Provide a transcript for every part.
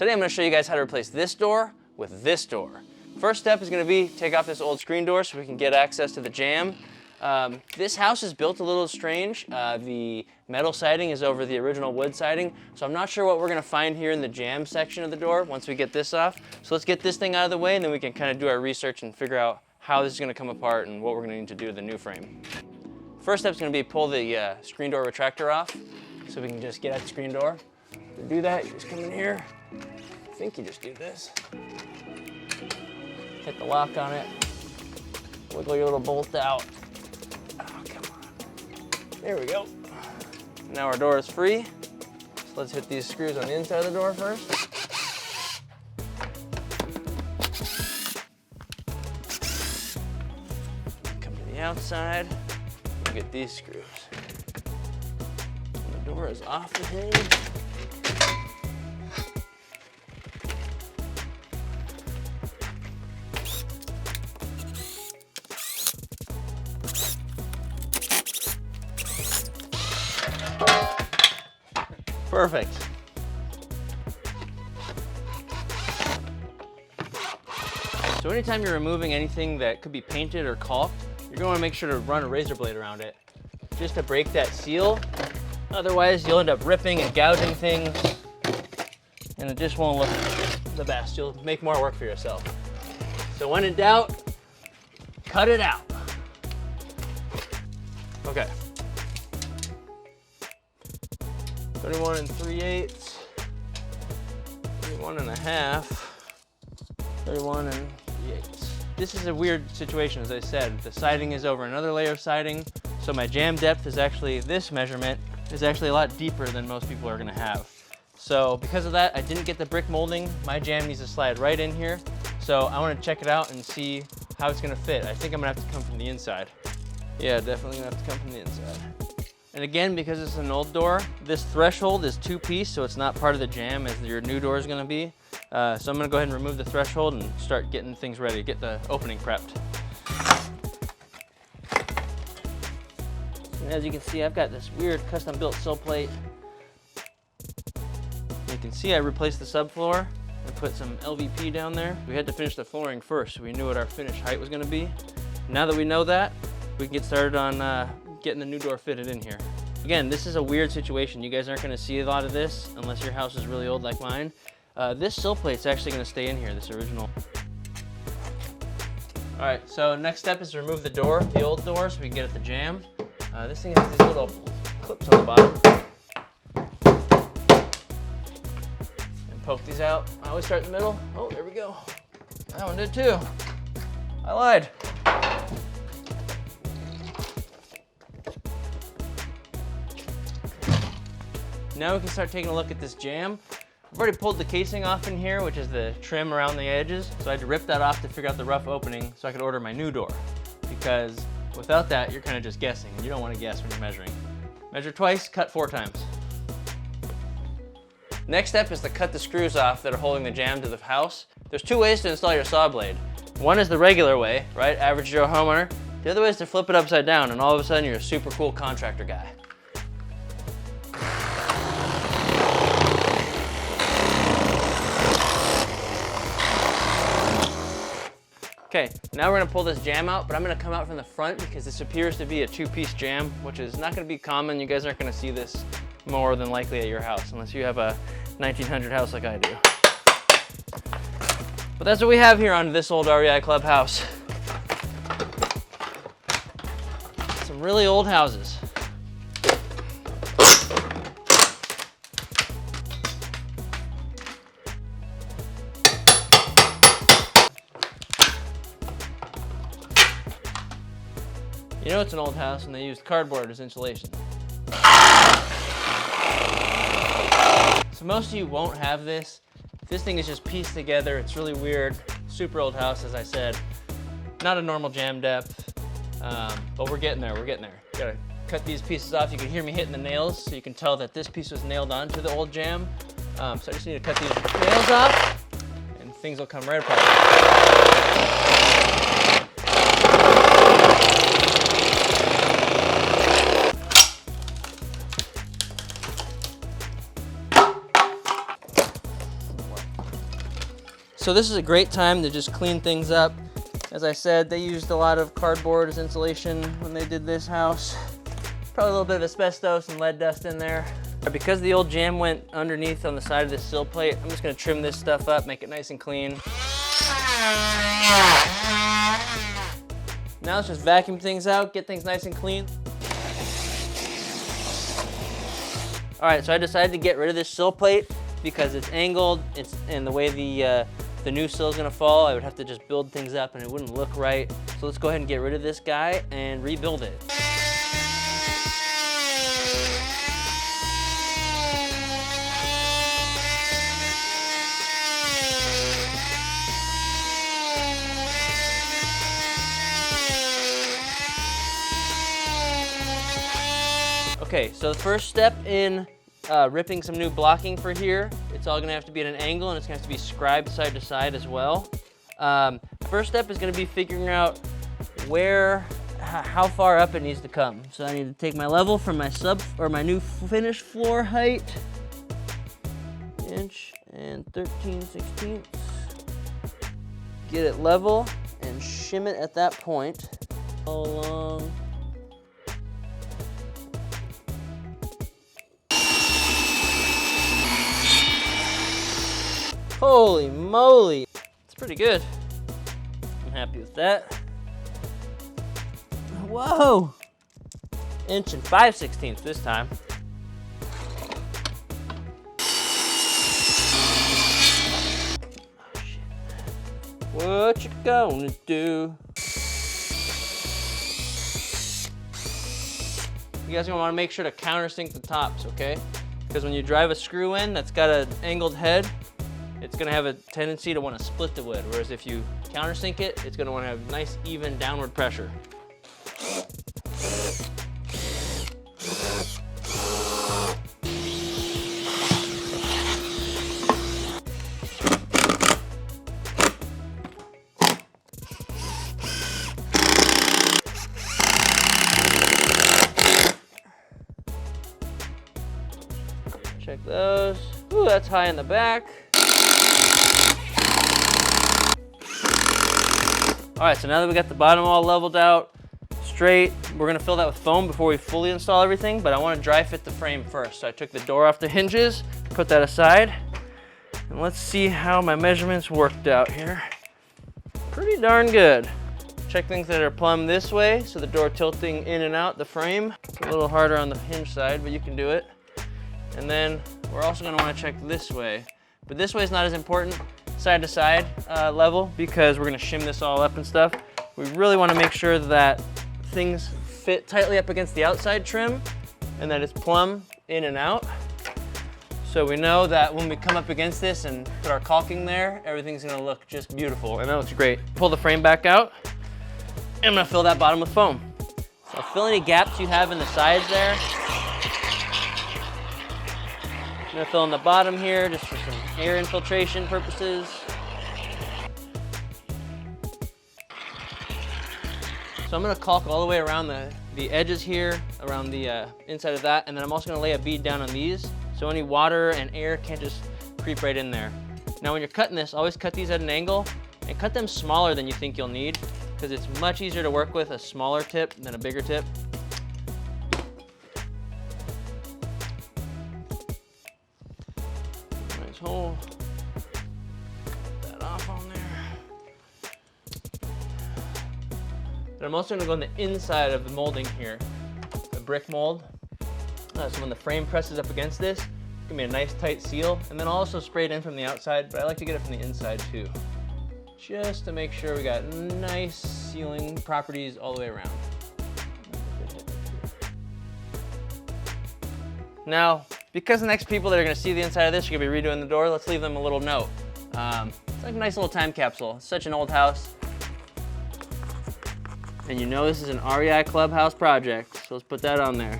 Today I'm going to show you guys how to replace this door with this door. First step is going to be take off this old screen door so we can get access to the jamb. This house is built a little strange. The metal siding is over the original wood siding, so I'm not sure what we're going to find here in the jamb section of the door once we get this off. So let's get this thing out of the way and then we can kind of do our research and figure out how this is going to come apart and what we're going to need to do to the new frame. First step is going to be pull the screen door retractor off so we can just get at the screen door. To do that, you just come in here. I think you just do this. Hit the lock on it. Wiggle your little bolt out. Oh, come on. There we go. Now our door is free. So let's hit these screws on the inside of the door first. Come to the outside. We'll get these screws. And the door is off the hinge. Perfect. So anytime you're removing anything that could be painted or caulked, you're going to want to make sure to run a razor blade around it just to break that seal. Otherwise, you'll end up ripping and gouging things, and it just won't look the best. You'll make more work for yourself. So when in doubt, cut it out. Okay. 31 3/8, 31 1/2, 31 3/8. This is a weird situation, as I said. The siding is over another layer of siding, so my jamb depth is actually, this measurement is actually a lot deeper than most people are gonna have. So because of that, I didn't get the brick molding. My jamb needs to slide right in here. So I wanna check it out and see how it's gonna fit. I think I'm gonna have to come from the inside. Yeah, definitely gonna have to come from the inside. And again, because it's an old door, this threshold is two-piece, so it's not part of the jamb as your new door is gonna be. So I'm gonna go ahead and remove the threshold and start getting things ready, get the opening prepped. And as you can see, I've got this weird custom-built sill plate. You can see I replaced the subfloor and put some LVP down there. We had to finish the flooring first, so we knew what our finished height was gonna be. Now that we know that, we can get started on getting the new door fitted in here. Again, this is a weird situation. You guys aren't gonna see a lot of this unless your house is really old like mine. This sill plate's actually gonna stay in here, this original. All right, so next step is to remove the door, the old door, so we can get at the jamb. This thing has these little clips on the bottom. And poke these out. I always start in the middle. Oh, there we go. That one did too. I lied. Now we can start taking a look at this jamb. I've already pulled the casing off in here, which is the trim around the edges. So I had to rip that off to figure out the rough opening so I could order my new door. Because without that, you're kind of just guessing, and you don't want to guess when you're measuring. Measure twice, cut 4 times. Next step is to cut the screws off that are holding the jamb to the house. There's 2 ways to install your saw blade. One is the regular way, right? Average Joe homeowner. The other way is to flip it upside down, and all of a sudden you're a super cool contractor guy. Okay, now we're gonna pull this jamb out, but I'm gonna come out from the front because this appears to be a 2-piece jamb, which is not gonna be common. You guys aren't gonna see this more than likely at your house, unless you have a 1900 house like I do. But that's what we have here on this old REI clubhouse. Some really old houses. You know it's an old house when they used cardboard as insulation. So most of you won't have this. This thing is just pieced together. It's really weird. Super old house, as I said. Not a normal jamb depth, but we're getting there, we're getting there. Gotta cut these pieces off. You can hear me hitting the nails, so you can tell that this piece was nailed onto the old jamb. So I just need to cut these nails off, and things will come right apart. So this is a great time to just clean things up. As I said, they used a lot of cardboard as insulation when they did this house. Probably a little bit of asbestos and lead dust in there. Because the old jam went underneath on the side of this sill plate, I'm just gonna trim this stuff up, make it nice and clean. Now let's just vacuum things out, get things nice and clean. All right, so I decided to get rid of this sill plate because it's angled, and the way the new sill is gonna fall, I would have to just build things up and it wouldn't look right. So let's go ahead and get rid of this guy and rebuild it. Okay, so the first step in ripping some new blocking for here, it's all gonna have to be at an angle and it's gonna have to be scribed side to side as well. First step is gonna be figuring out how far up it needs to come. So I need to take my level from my new finished floor height, 1 13/16 inches. Get it level and shim it at that point all along. Holy moly, it's pretty good. I'm happy with that. Whoa, 1 5/16 inches this time. Oh shit. What you gonna do? You guys are gonna wanna make sure to countersink the tops, okay? Because when you drive a screw in that's got an angled head, it's gonna have a tendency to wanna split the wood, whereas if you countersink it, it's gonna wanna have nice, even downward pressure. Check those. Ooh, that's high in the back. All right, so now that we got the bottom all leveled out, straight, we're gonna fill that with foam before we fully install everything, but I wanna dry fit the frame first. So I took the door off the hinges, put that aside, and let's see how my measurements worked out here. Pretty darn good. Check things that are plumb this way, so the door tilting in and out the frame. It's a little harder on the hinge side, but you can do it. And then we're also gonna wanna check this way, but this way is not as important, side to side level, because we're gonna shim this all up and stuff. We really wanna make sure that things fit tightly up against the outside trim and that it's plumb in and out. So we know that when we come up against this and put our caulking there, everything's gonna look just beautiful, and that looks great. Pull the frame back out, and I'm gonna fill that bottom with foam. So fill any gaps you have in the sides there. I'm gonna fill in the bottom here just for some air infiltration purposes. So I'm gonna caulk all the way around the edges here, around the inside of that, and then I'm also gonna lay a bead down on these so any water and air can't just creep right in there. Now when you're cutting this, always cut these at an angle and cut them smaller than you think you'll need, because it's much easier to work with a smaller tip than a bigger tip. Hole. Put that off on there. Then I'm also gonna go on the inside of the molding here, the brick mold. So when the frame presses up against this, it's gonna be a nice tight seal. And then I'll also spray it in from the outside, but I like to get it from the inside too, just to make sure we got nice sealing properties all the way around. Now, because the next people that are gonna see the inside of this are gonna be redoing the door, let's leave them a little note. It's like a nice little time capsule. It's such an old house. And you know this is an REI Clubhouse project, so let's put that on there.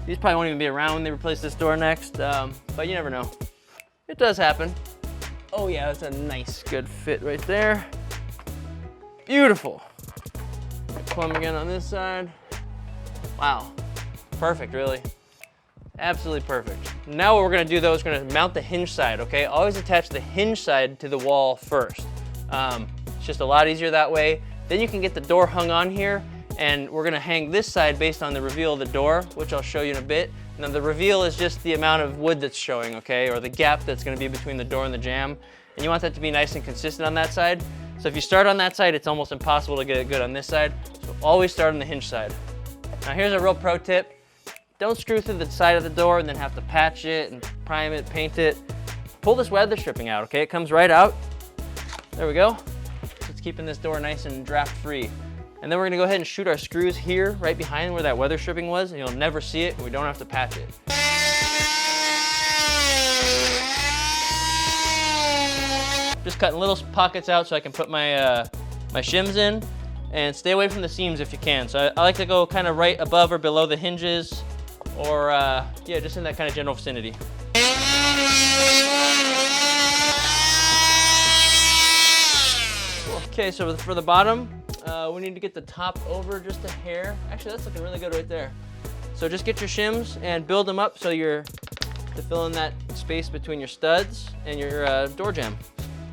These probably won't even be around when they replace this door next, but you never know. It does happen. Oh yeah, that's a nice, good fit right there. Beautiful. Plumb again on this side. Wow, perfect, really. Absolutely perfect. Now what we're gonna do though is we're gonna mount the hinge side, okay? Always attach the hinge side to the wall first. It's just a lot easier that way. Then you can get the door hung on here, and we're gonna hang this side based on the reveal of the door, which I'll show you in a bit. Now the reveal is just the amount of wood that's showing, okay? Or the gap that's gonna be between the door and the jamb. And you want that to be nice and consistent on that side. So if you start on that side, it's almost impossible to get it good on this side. So always start on the hinge side. Now here's a real pro tip. Don't screw through the side of the door and then have to patch it and prime it, paint it. Pull this weather stripping out, okay? It comes right out. There we go. So it's keeping this door nice and draft free. And then we're gonna go ahead and shoot our screws here, right behind where that weather stripping was, and you'll never see it, and we don't have to patch it. Just cutting little pockets out so I can put my, my shims in, and stay away from the seams if you can. So I like to go kind of right above or below the hinges, or yeah, just in that kind of general vicinity. Okay, so for the bottom, we need to get the top over just a hair. Actually, that's looking really good right there. So just get your shims and build them up so you're to fill in that space between your studs and your door jamb.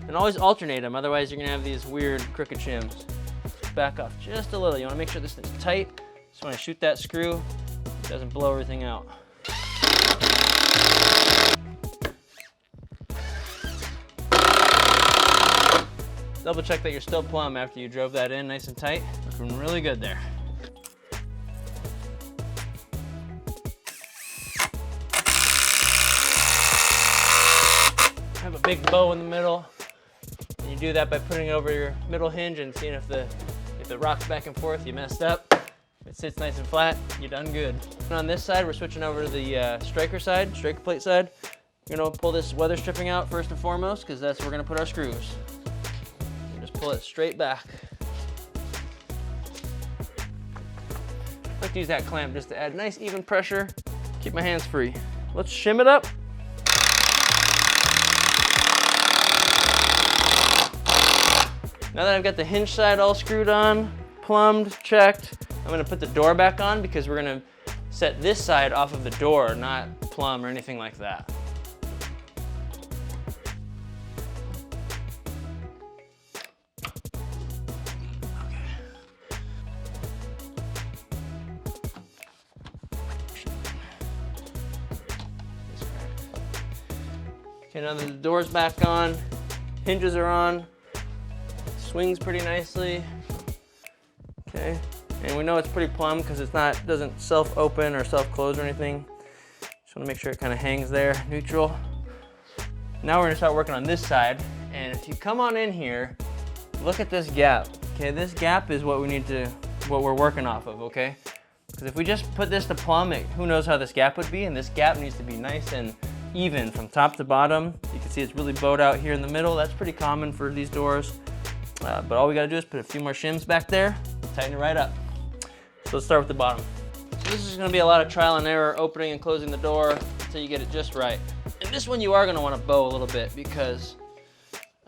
And always alternate them, otherwise you're gonna have these weird crooked shims. Just back off just a little. You wanna make sure this thing's tight. Just wanna shoot that screw. It doesn't blow everything out. Double check that you're still plumb after you drove that in nice and tight. Looking really good there. Have a big bow in the middle. And you do that by putting it over your middle hinge and seeing if it rocks back and forth, you messed up. If it sits nice and flat, you're done good. And on this side, we're switching over to the striker plate side. You're gonna pull this weather stripping out first and foremost, because that's where we're gonna put our screws. And just pull it straight back. I like to use that clamp just to add nice even pressure, keep my hands free. Let's shim it up. Now that I've got the hinge side all screwed on, plumbed, checked, I'm gonna put the door back on because we're gonna set this side off of the door, not plumb or anything like that. Okay, now that the door's back on, hinges are on, swings pretty nicely. Okay, and we know it's pretty plumb because doesn't self-open or self-close or anything. Just want to make sure it kind of hangs there, neutral. Now we're gonna start working on this side, and if you come on in here, look at this gap. Okay, this gap is what we're working off of. Okay, because if we just put this to plumb, who knows how this gap would be, and this gap needs to be nice and even from top to bottom. You can see it's really bowed out here in the middle. That's pretty common for these doors. But all we gotta do is put a few more shims back there, tighten it right up. So let's start with the bottom. So this is gonna be a lot of trial and error, opening and closing the door until you get it just right. And this one you are gonna wanna bow a little bit because,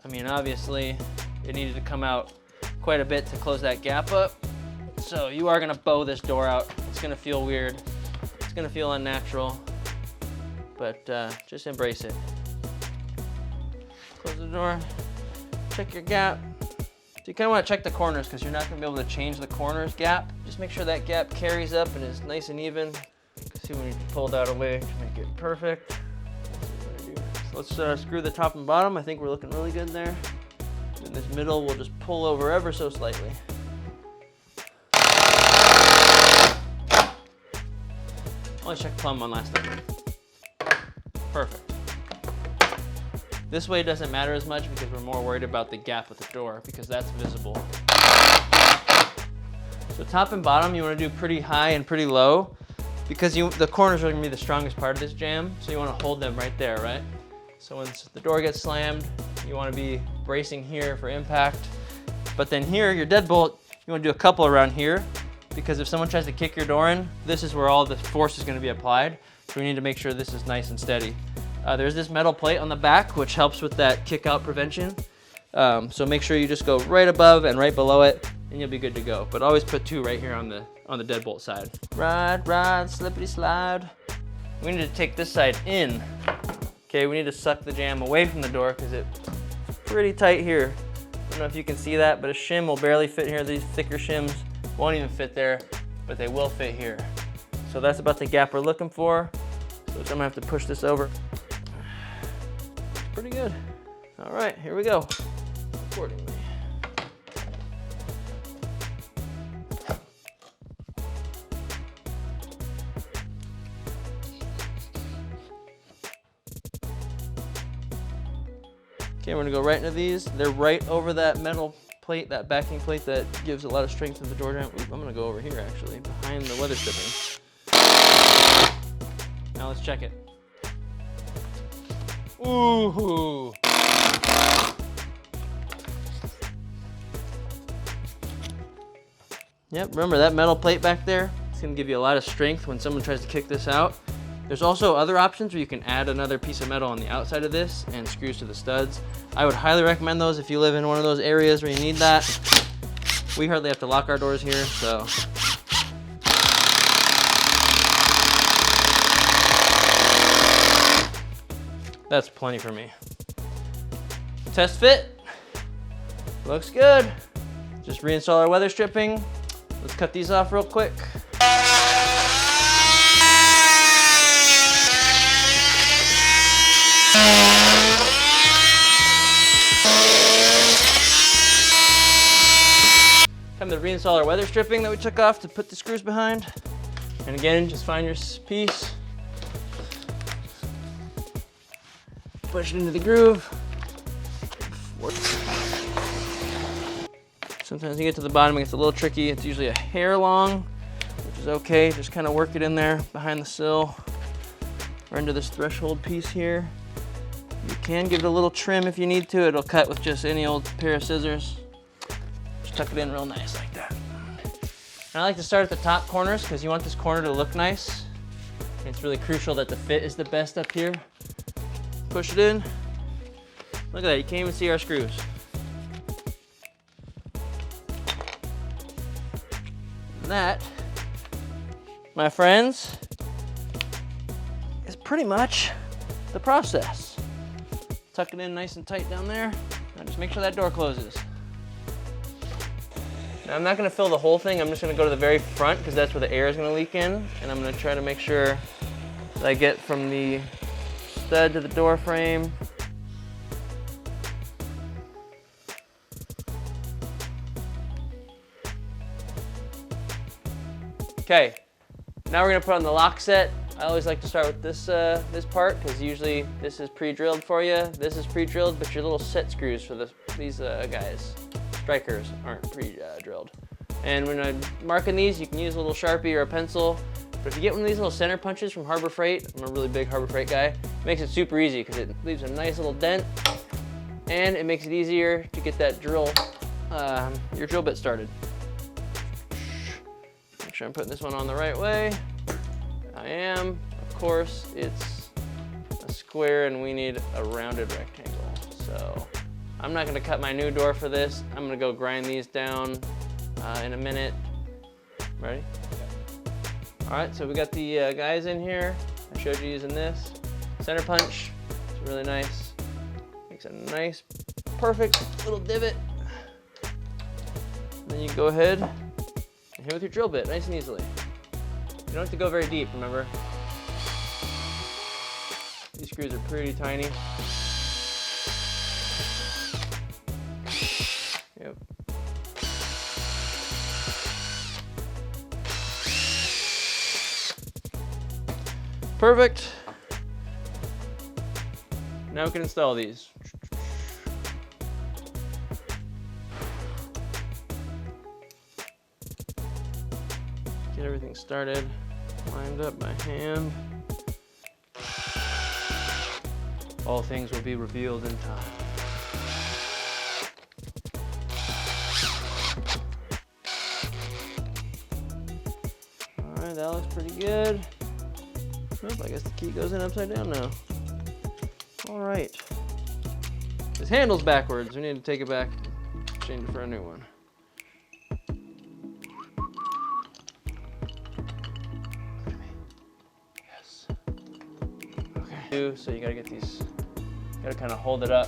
I mean, obviously it needed to come out quite a bit to close that gap up. So you are gonna bow this door out. It's gonna feel weird. It's gonna feel unnatural, but just embrace it. Close the door, check your gap. So you kind of want to check the corners because you're not going to be able to change the corners gap. Just make sure that gap carries up and is nice and even. See when you pull that away to make it perfect. So let's screw the top and bottom. I think we're looking really good there. In this middle, we'll just pull over ever so slightly. I'll check plumb one last time. Perfect. This way it doesn't matter as much because we're more worried about the gap with the door because that's visible. So top and bottom you want to do pretty high and pretty low because the corners are going to be the strongest part of this jamb, so you want to hold them right there, right? So once the door gets slammed, you want to be bracing here for impact. But then here, your deadbolt, you want to do a couple around here because if someone tries to kick your door in, this is where all the force is going to be applied. So we need to make sure this is nice and steady. There's this metal plate on the back which helps with that kick out prevention. So make sure you just go right above and right below it and you'll be good to go. But always put two right here on the deadbolt side. Ride, slippity slide. We need to take this side in. Okay, we need to suck the jam away from the door because it's pretty tight here. I don't know if you can see that, but a shim will barely fit here. These thicker shims won't even fit there, but they will fit here. So that's about the gap we're looking for. So I'm gonna have to push this over. Pretty good. All right, here we go. Accordingly. Okay, we're gonna go right into these. They're right over that metal plate, that backing plate that gives a lot of strength to the door jam. I'm gonna go over here actually, behind the weather stripping. Now let's check it. Ooh. Yep, remember that metal plate back there? It's gonna give you a lot of strength when someone tries to kick this out. There's also other options where you can add another piece of metal on the outside of this and screws to the studs. I would highly recommend those if you live in one of those areas where you need that. We hardly have to lock our doors here, so. That's plenty for me. Test fit. Looks good. Just reinstall our weather stripping. Let's cut these off real quick. Time to reinstall our weather stripping that we took off to put the screws behind. And again, just find your piece. Push it into the groove. Sometimes you get to the bottom, it gets a little tricky. It's usually a hair long, which is okay. Just kind of work it in there behind the sill or into this threshold piece here. You can give it a little trim if you need to. It'll cut with just any old pair of scissors. Just tuck it in real nice like that. And I like to start at the top corners because you want this corner to look nice. It's really crucial that the fit is the best up here. Push it in. Look at that, you can't even see our screws. And that, my friends, is pretty much the process. Tuck it in nice and tight down there. Now just make sure that door closes. Now I'm not gonna fill the whole thing. I'm just gonna go to the very front because that's where the air is gonna leak in. And I'm gonna try to make sure that I get from the stud to the door frame. Okay, now we're gonna put on the lock set. I always like to start with this this part because usually this is pre-drilled for you. This is pre-drilled, but your little set screws for these guys, strikers, aren't pre-drilled. And when I'm marking these, you can use a little Sharpie or a pencil. But if you get one of these little center punches from Harbor Freight, I'm a really big Harbor Freight guy, it makes it super easy because it leaves a nice little dent and it makes it easier to get that drill, your drill bit started. Make sure I'm putting this one on the right way. I am. Of course, it's a square and we need a rounded rectangle. So I'm not gonna cut my new door for this. I'm gonna go grind these down in a minute. Ready? All right, so we got the guys in here. I showed you using this. Center punch, it's really nice. Makes a nice, perfect little divot. And then you go ahead and hit with your drill bit, nice and easily. You don't have to go very deep, remember? These screws are pretty tiny. Yep. Perfect. Now we can install these. Get everything started, lined up by hand. All things will be revealed in time. All right, that looks pretty good. Nope, I guess the key goes in upside down now. All right. This handle's backwards. We need to take it back, change it for a new one. Yes. So you gotta get these, gotta kind of hold it up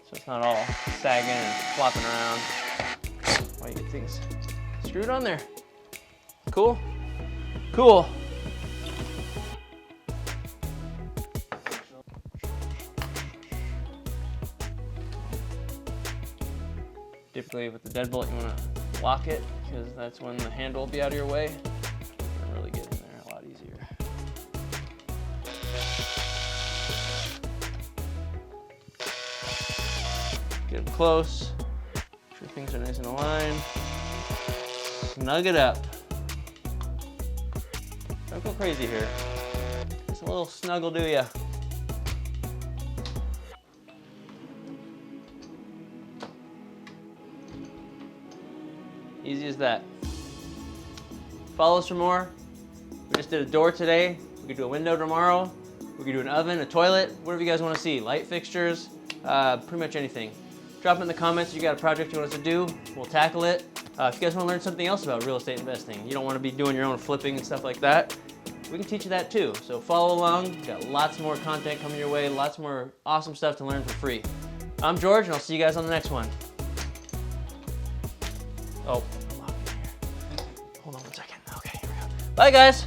so it's not all sagging and flopping around while you get things screwed on there. Cool? Cool. Typically with the deadbolt, you want to lock it because that's when the handle will be out of your way. And really get in there a lot easier. Get them close. Make sure things are nice and aligned. Snug it up. Don't go crazy here. Just a little snuggle do ya. Easy as that. Follow us for more. We just did a door today. We could do a window tomorrow. We could do an oven, a toilet, whatever you guys want to see. Light fixtures, pretty much anything. Drop it in the comments if you got a project you want us to do. We'll tackle it. If you guys want to learn something else about real estate investing, you don't want to be doing your own flipping and stuff like that, we can teach you that too. So follow along. We've got lots more content coming your way, lots more awesome stuff to learn for free. I'm George, and I'll see you guys on the next one. Oh, hold on one second. Okay, here we go. Bye, guys.